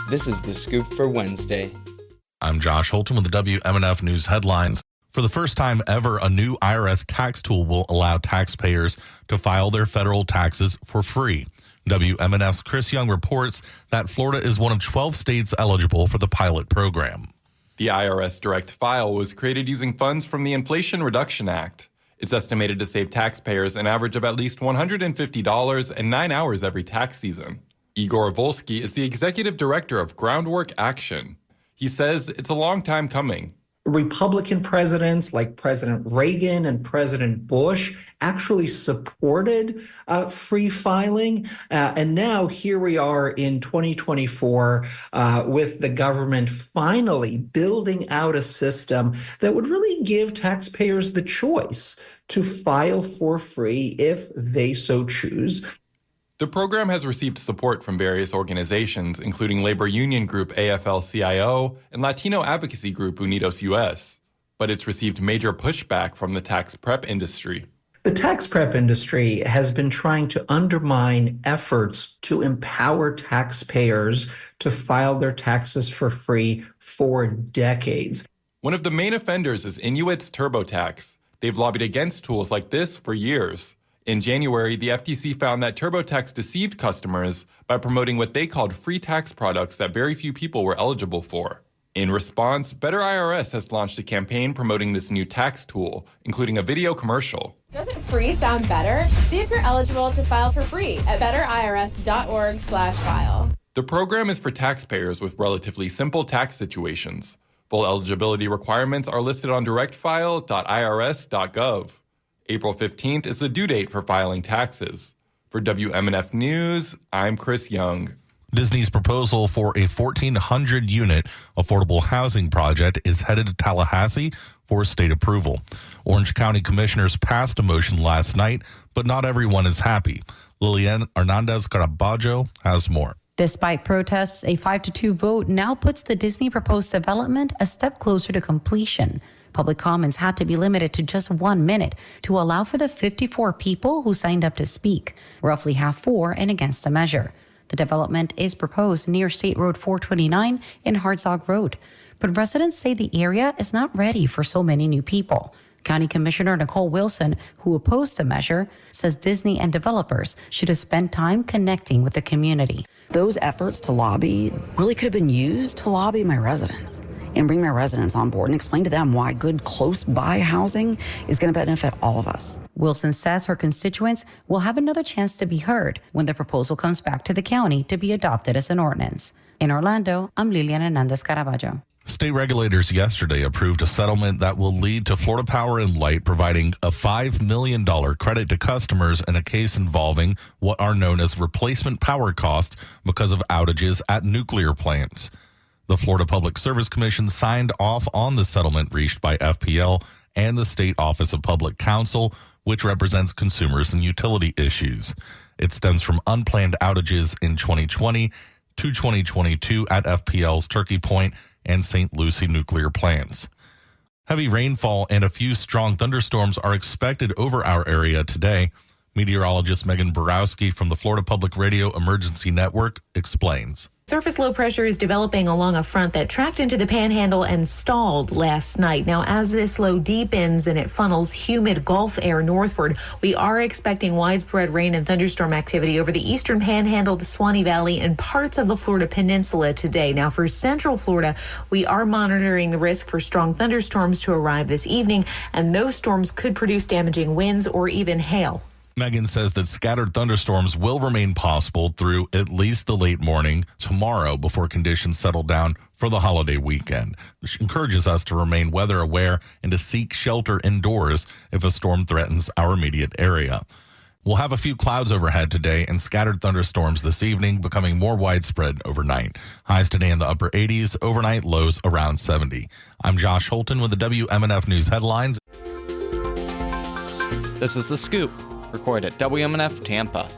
This is The Scoop for Wednesday. I'm Josh Holton with the WMNF News headlines. For the first time ever, a new IRS tax tool will allow taxpayers to file their federal taxes for free. WMNF's Chris Young reports that Florida is one of 12 states eligible for the pilot program. The IRS Direct File was created using funds from the Inflation Reduction Act. It's estimated to save taxpayers an average of at least $150 and 9 hours every tax season. Igor Volsky is the executive director of Groundwork Action. He says it's a long time coming. Republican presidents like President Reagan and President Bush actually supported free filing. And now here we are in 2024 with the government finally building out a system that would really give taxpayers the choice to file for free if they so choose. The program has received support from various organizations, including labor union group AFL-CIO and Latino advocacy group Unidos US, but it's received major pushback from the tax prep industry. The tax prep industry has been trying to undermine efforts to empower taxpayers to file their taxes for free for decades. One of the main offenders is Inuit's TurboTax. They've lobbied against tools like this for years. In January, the FTC found that TurboTax deceived customers by promoting what they called free tax products that very few people were eligible for. In response, Better IRS has launched a campaign promoting this new tax tool, including a video commercial. Doesn't free sound better? See if you're eligible to file for free at betterirs.org/file. The program is for taxpayers with relatively simple tax situations. Full eligibility requirements are listed on directfile.irs.gov. April 15th is the due date for filing taxes. For WMNF News, I'm Chris Young. Disney's proposal for a 1,400-unit affordable housing project is headed to Tallahassee for state approval. Orange County commissioners passed a motion last night, but not everyone is happy. Lilian Hernandez-Caraballo has more. Despite protests, a 5-2 vote now puts the Disney proposed development a step closer to completion. Public comments had to be limited to just 1 minute to allow for the 54 people who signed up to speak, roughly half for and against the measure. The development is proposed near State Road 429 and Hartzog Road, but residents say the area is not ready for so many new people. County Commissioner Nicole Wilson, who opposed the measure, says Disney and developers should have spent time connecting with the community. Those efforts to lobby really could have been used to lobby my residents and bring my residents on board and explain to them why good close-by housing is going to benefit all of us. Wilson says her constituents will have another chance to be heard when the proposal comes back to the county to be adopted as an ordinance. In Orlando, I'm Lilian Hernandez-Caraballo. State regulators yesterday approved a settlement that will lead to Florida Power and Light providing a $5 million credit to customers in a case involving what are known as replacement power costs because of outages at nuclear plants. The Florida Public Service Commission signed off on the settlement reached by FPL and the State Office of Public Counsel, which represents consumers and utility issues. It stems from unplanned outages in 2020 to 2022 at FPL's Turkey Point and St. Lucie nuclear plants. Heavy rainfall and a few strong thunderstorms are expected over our area today. Meteorologist Megan Borowski from the Florida Public Radio Emergency Network explains. Surface low pressure is developing along a front that tracked into the Panhandle and stalled last night. Now, as this low deepens and it funnels humid Gulf air northward, we are expecting widespread rain and thunderstorm activity over the eastern Panhandle, the Swanee Valley, and parts of the Florida Peninsula today. Now, for Central Florida, we are monitoring the risk for strong thunderstorms to arrive this evening, and those storms could produce damaging winds or even hail. Megan says that scattered thunderstorms will remain possible through at least the late morning tomorrow before conditions settle down for the holiday weekend. She encourages us to remain weather aware and to seek shelter indoors if a storm threatens our immediate area. We'll have a few clouds overhead today and scattered thunderstorms this evening, becoming more widespread overnight. Highs today in the upper 80s, overnight lows around 70. I'm Josh Holton with the WMNF News headlines. This is The Scoop, recorded at WMNF Tampa.